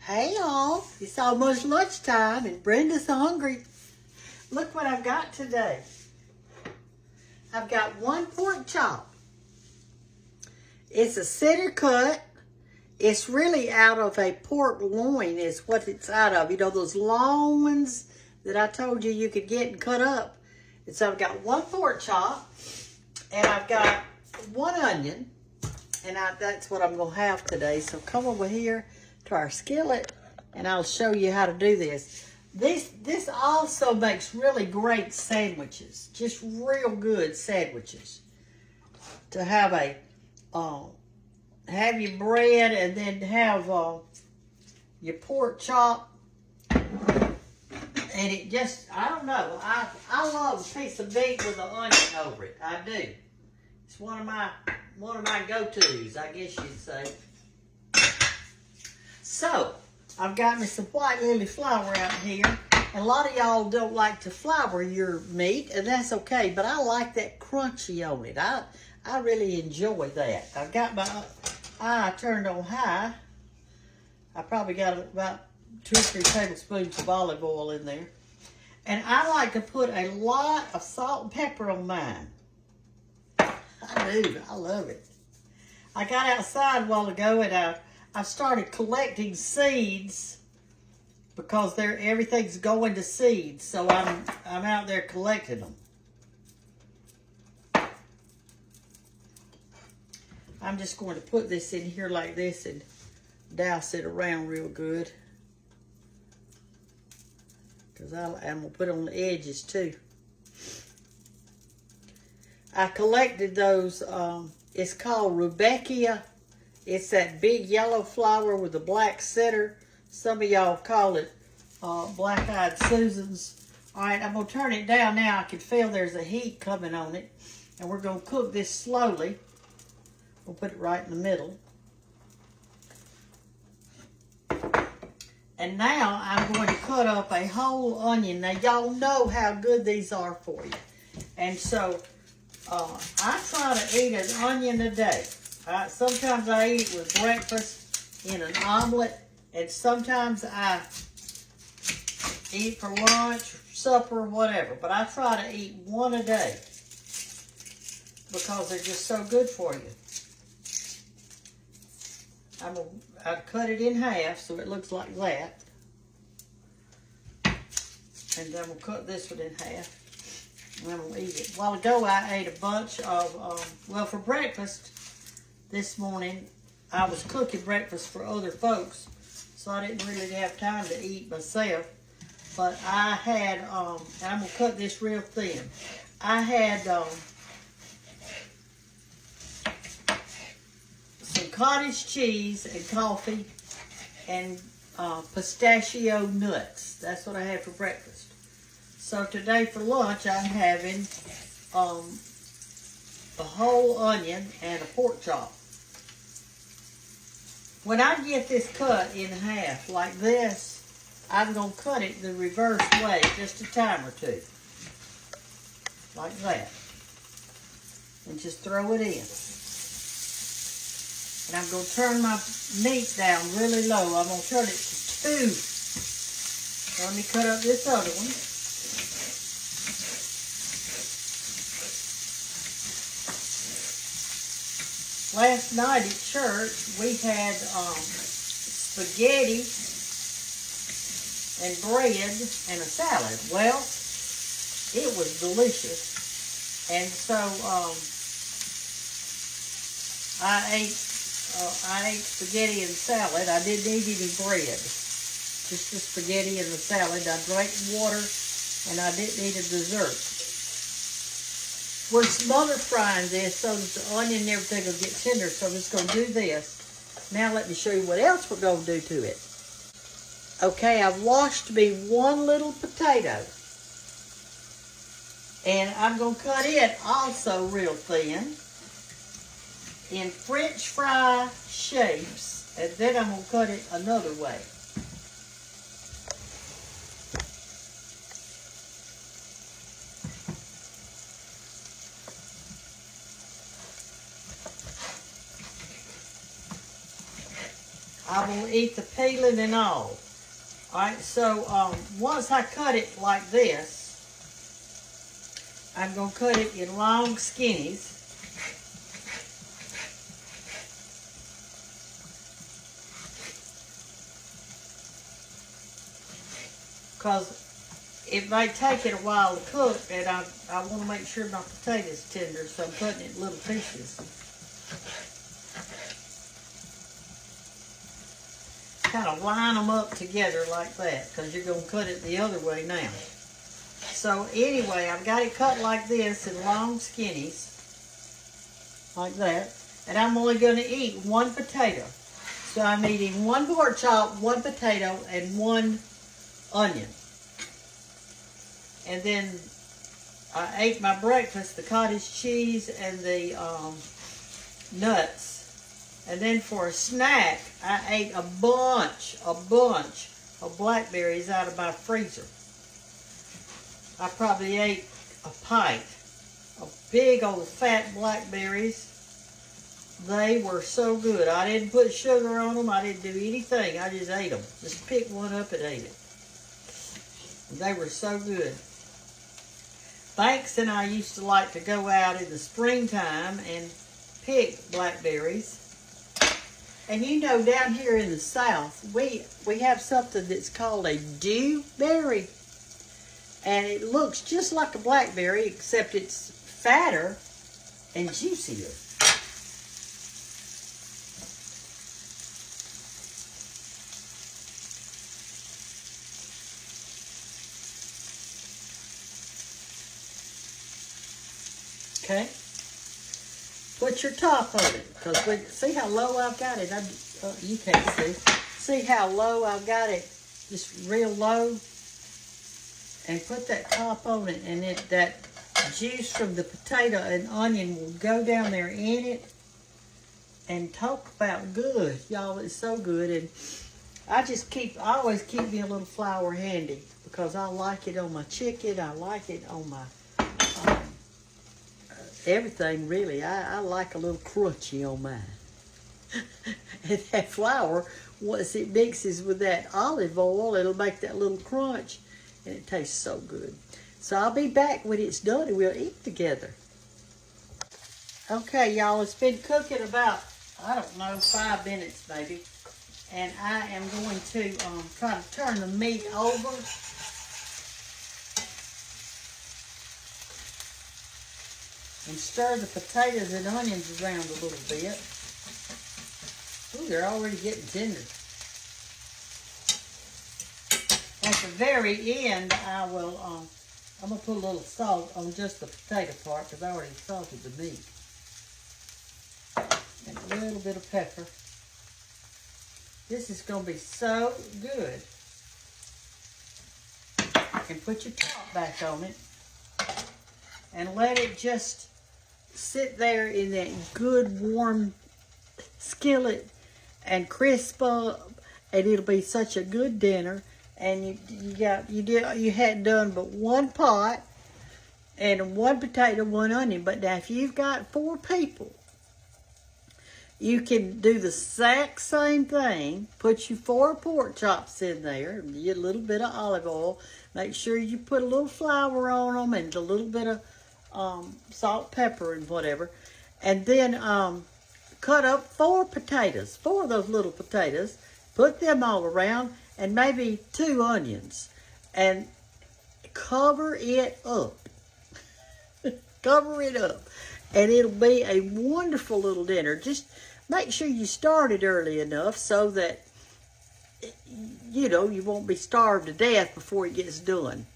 Hey y'all, it's almost lunchtime and Brenda's hungry. Look what I've got today. I've got one pork chop. It's a center cut. It's really out of a pork loin is what it's out of. You know, those long ones that I told you you could get and cut up. And so I've got one pork chop and I've got one onion. And that's what I'm going to have today. So come over here to our skillet and I'll show you how to do this. This also makes really great sandwiches. Just real good sandwiches. To have have your bread and then have your pork chop. And it just, I don't know. I love a piece of meat with an onion over it. I do. It's one of my go-tos, I guess you'd say. So, I've got me some white lily flour out here. And a lot of y'all don't like to flour your meat, and that's okay. But I like that crunchy on it. I really enjoy that. I've got my eye turned on high. I probably got about 2 or 3 tablespoons of olive oil in there. And I like to put a lot of salt and pepper on mine. I do. I love it. I got outside a while ago and I started collecting seeds because everything's going to seeds. So I'm out there collecting them. I'm just going to put this in here like this and douse it around real good. Because I'm going to put it on the edges too. I collected those, it's called Rudbeckia. It's that big yellow flower with the black center. Some of y'all call it black-eyed Susans. All right, I'm going to turn it down now. I can feel there's a heat coming on it. And we're going to cook this slowly. We'll put it right in the middle. And now I'm going to cut up a whole onion. Now, y'all know how good these are for you. And so, I try to eat an onion a day. Sometimes I eat it with breakfast in an omelet, and sometimes I eat for lunch, supper, whatever. But I try to eat one a day because they're just so good for you. I cut it in half so it looks like that. And then we'll cut this one in half. And I'm going to eat it. A while ago, I ate a bunch of, well, for breakfast this morning, I was cooking breakfast for other folks, so I didn't really have time to eat myself. But I had, and I'm going to cut this real thin. I had some cottage cheese and coffee and pistachio nuts. That's what I had for breakfast. So today for lunch, I'm having a whole onion and a pork chop. When I get this cut in half like this, I'm going to cut it the reverse way, just a time or two. Like that. And just throw it in. And I'm going to turn my meat down really low. I'm going to turn it to 2. Let me cut up this other one. Last night at church, we had spaghetti and bread and a salad. Well, it was delicious. And so I ate spaghetti and salad. I didn't eat any bread. Just the spaghetti and the salad. I drank water and I didn't eat a dessert. We're smother frying this so that the onion and everything will get tender. So I'm just going to do this. Now let me show you what else we're going to do to it. Okay, I've washed me one little potato. And I'm going to cut it also real thin in French fry shapes. And then I'm going to cut it another way. I I'm going to eat the peeling and all. Alright, so once I cut it like this, I'm going to cut it in long skinnies. Because it may take it a while to cook, and I want to make sure my potato's tender, so I'm cutting it in little pieces. Kind of line them up together like that, because you're going to cut it the other way now. So anyway, I've got it cut like this in long skinnies, like that, and I'm only going to eat one potato. So I'm eating one pork chop, one potato, and one onion. And then I ate my breakfast, the cottage cheese and the nuts. And then for a snack, I ate a bunch of blackberries out of my freezer. I probably ate a pint of big old fat blackberries. They were so good. I didn't put sugar on them. I didn't do anything. I just ate them. Just picked one up and ate it. They were so good. Banks and I used to like to go out in the springtime and pick blackberries. And you know, down here in the South, we have something that's called a dewberry. And it looks just like a blackberry, except it's fatter and juicier. Okay? Put your top on it, because see how low I've got it? You can't see. See how low I've got it? Just real low. And put that top on it, and that juice from the potato and onion will go down there in it. And talk about good, y'all. It's so good. And I always keep me a little flour handy, because I like it on my chicken. I like it on my everything, really. I like a little crunchy on mine. And that flour, once it mixes with that olive oil, it'll make that little crunch. And it tastes so good. So I'll be back when it's done and we'll eat together. Okay, y'all, it's been cooking about, I don't know, 5 minutes maybe. And I am going to try to turn the meat over. And stir the potatoes and onions around a little bit. Ooh, they're already getting tender. At the very end, I'm going to put a little salt on just the potato part, because I already salted the meat. And a little bit of pepper. This is going to be so good. And put your top back on it. And let it just sit there in that good warm skillet and crisp up. And it'll be such a good dinner. And you hadn't done but one pot and one potato, one onion. But now if you've got 4 people, you can do the exact same thing. Put your 4 pork chops in there. Get a little bit of olive oil. Make sure you put a little flour on them and a little bit of salt, pepper, and whatever. And then cut up 4 potatoes, 4 of those little potatoes. Put them all around. And maybe 2 onions, and cover it up. Cover it up, and it'll be a wonderful little dinner. Just make sure you start it early enough so that, you know, you won't be starved to death before it gets done.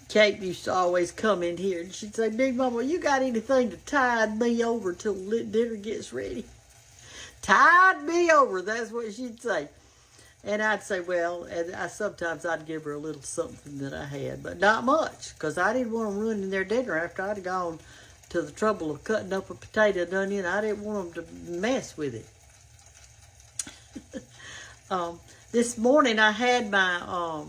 Kate used to always come in here, and she'd say, "Big Mama, you got anything to tide me over till dinner gets ready?" Tide me over, that's what she'd say. And I'd say, well, and sometimes I'd give her a little something that I had, but not much, because I didn't want them ruining their dinner after I'd gone to the trouble of cutting up a potato and onion. I didn't want them to mess with it. This morning I had my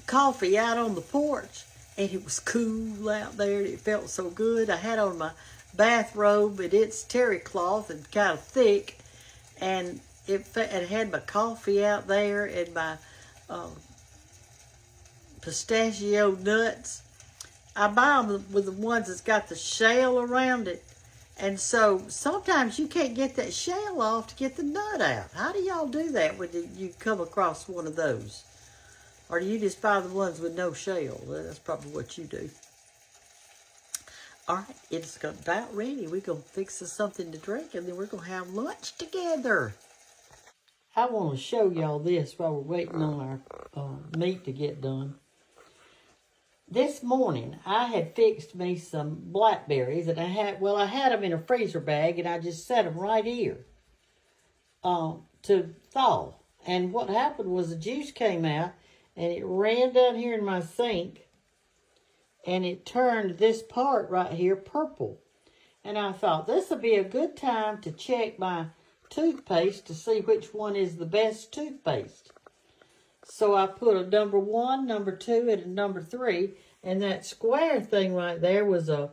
coffee out on the porch, and it was cool out there, and it felt so good. I had on my bathrobe, and it's terry cloth and kind of thick, and it had my coffee out there and my pistachio nuts. I buy them with the ones that's got the shell around it. And so sometimes you can't get that shell off to get the nut out. How do y'all do that when you come across one of those? Or do you just buy the ones with no shell? That's probably what you do. All right, it's about ready. We're going to fix us something to drink, and then we're going to have lunch together. I want to show y'all this while we're waiting on our meat to get done. This morning, I had fixed me some blackberries, and I had them in a freezer bag, and I just set them right here to thaw. And what happened was the juice came out, and it ran down here in my sink, and it turned this part right here purple. And I thought, this would be a good time to check my toothpaste to see which one is the best toothpaste. So I put a number 1, number 2, and a number 3. And that square thing right there was one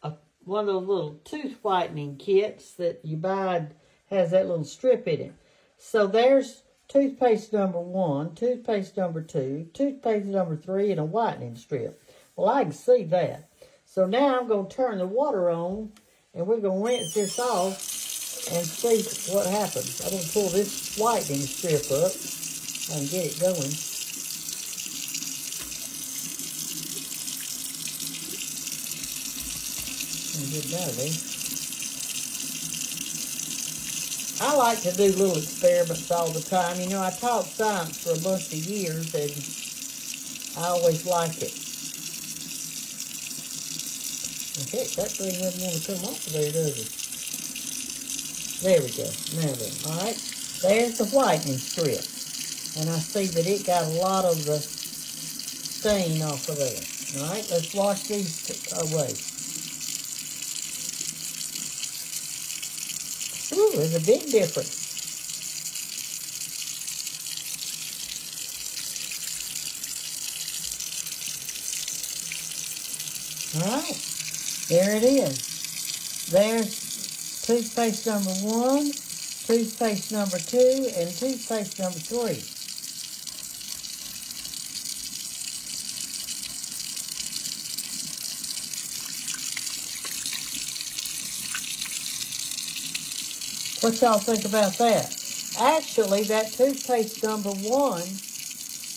of those little tooth whitening kits that you buy, has that little strip in it. So there's toothpaste number 1, toothpaste number 2, toothpaste number 3, and a whitening strip. Well, I can see that. So now I'm going to turn the water on, and we're going to rinse this off and see what happens. I'm going to pull this whitening strip up and get it going. And get it out of there. I like to do little experiments all the time. You know, I taught science for a bunch of years, and I always like it. Heck, that thing doesn't want to come off of there, does it? There we go. Now then, all right. There's the whitening strip. And I see that it got a lot of the stain off of there. All right, let's wash these away. Ooh, there's a big difference. All right. There it is. There's toothpaste number 1, toothpaste number 2, and toothpaste number 3. What y'all think about that? Actually, that toothpaste number 1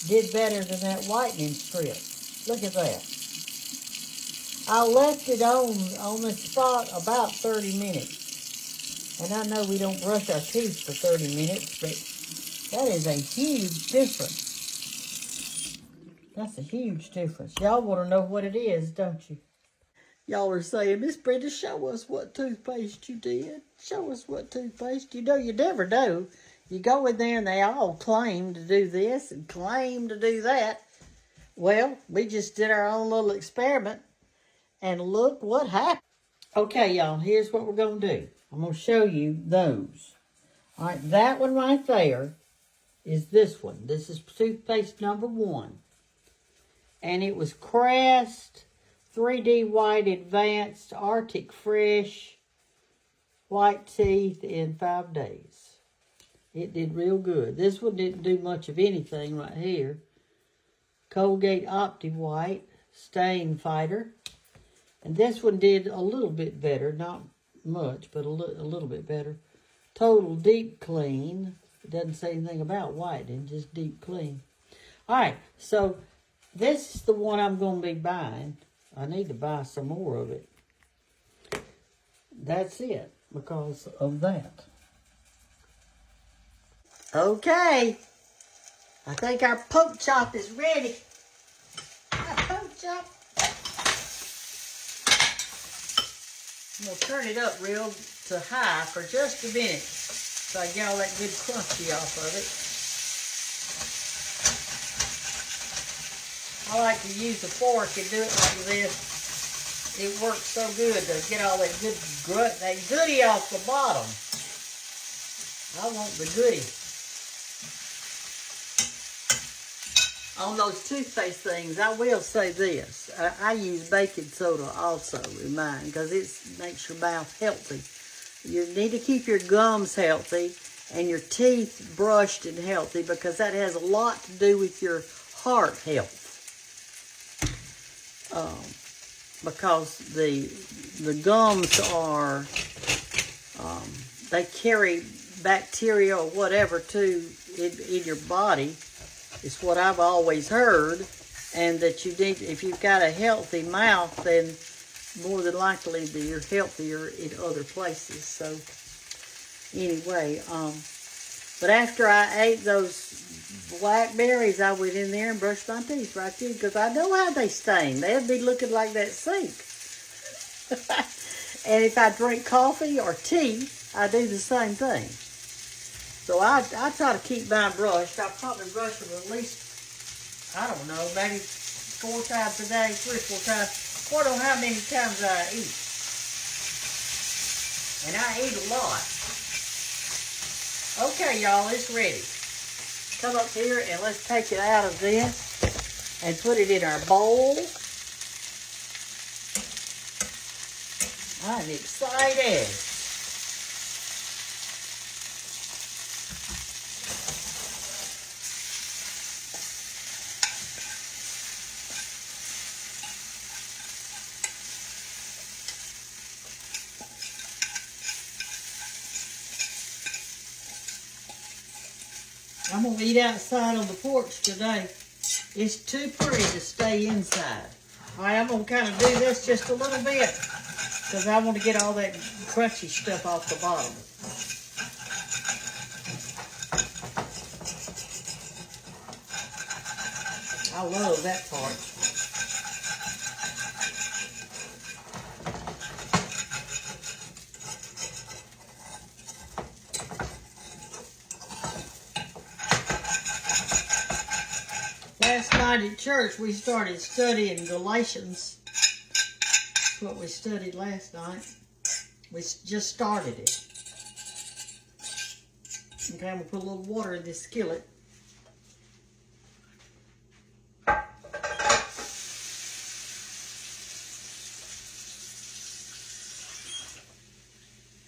did better than that whitening strip. Look at that. I left it on the spot about 30 minutes. And I know we don't brush our teeth for 30 minutes, but that is a huge difference. That's a huge difference. Y'all want to know what it is, don't you? Y'all are saying, Miss Brenda, show us what toothpaste you did. Show us what toothpaste. You know, you never know. You go in there and they all claim to do this and claim to do that. Well, we just did our own little experiment. And look what happened. Okay, y'all, here's what we're going to do. I'm going to show you those. All right, that one right there is this one. This is toothpaste number 1. And it was Crest 3D White Advanced Arctic Fresh White Teeth in 5 days. It did real good. This one didn't do much of anything right here. Colgate Opti White Stain Fighter. And this one did a little bit better, not much, but a little bit better. Total Deep Clean. It doesn't say anything about whitening, just deep clean. All right, so this is the one I'm going to be buying. I need to buy some more of it. That's it, because of that. Okay, I think our pork chop is ready. Our pork chop. I'm going to turn it up real to high for just a minute so I get all that good crunchy off of it. I like to use a fork and do it like this. It works so good to get all that good that goodie off the bottom. I want the goodie. On those toothpaste things, I will say this. I use baking soda also in mine because it makes your mouth healthy. You need to keep your gums healthy, and your teeth brushed and healthy, because that has a lot to do with your heart health. Because the gums are, they carry bacteria or whatever too in your body. It's what I've always heard, and that you need, if you've got a healthy mouth, then more than likely that you're healthier in other places. So anyway, but after I ate those blackberries, I went in there and brushed my teeth right there, because I know how they stain. They'd be looking like that sink. And if I drink coffee or tea, I do the same thing. So I try to keep mine brushed. I probably brush them at least, I don't know, maybe 4 times a day, 3 or 4 times. I don't know how many times I eat. And I eat a lot. Okay, y'all, it's ready. Come up here and let's take it out of this and put it in our bowl. I'm excited. I'm going to eat outside on the porch today. It's too pretty to stay inside. All right, I'm going to kind of do this just a little bit, because I want to get all that crunchy stuff off the bottom. I love that part. Last night at church, we started studying Galatians. That's what we studied last night. We just started it. Okay, I'm going to put a little water in this skillet.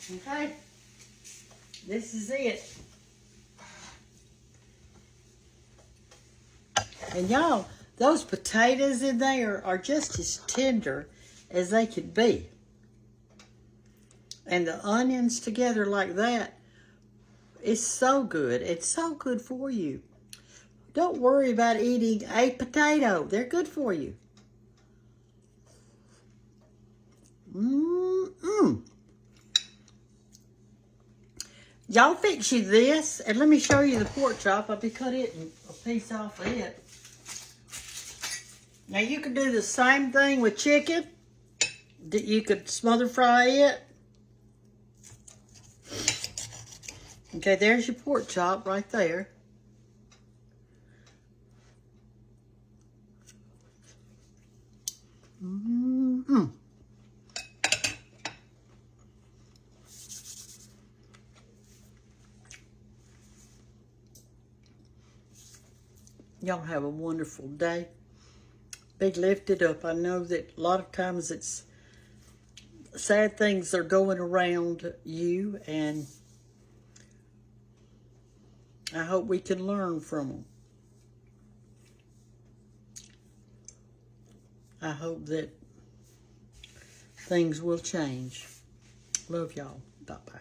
Okay, this is it. And y'all, those potatoes in there are just as tender as they could be. And the onions together like that, it's so good. It's so good for you. Don't worry about eating a potato. They're good for you. Y'all fix you this, and let me show you the pork chop. I'll be cutting a piece off of it. Now you can do the same thing with chicken. You could smother fry it. Okay, there's your pork chop right there. Y'all have a wonderful day. Be lifted up. I know that a lot of times it's sad things are going around you, and I hope we can learn from them. I hope that things will change. Love y'all. Bye-bye.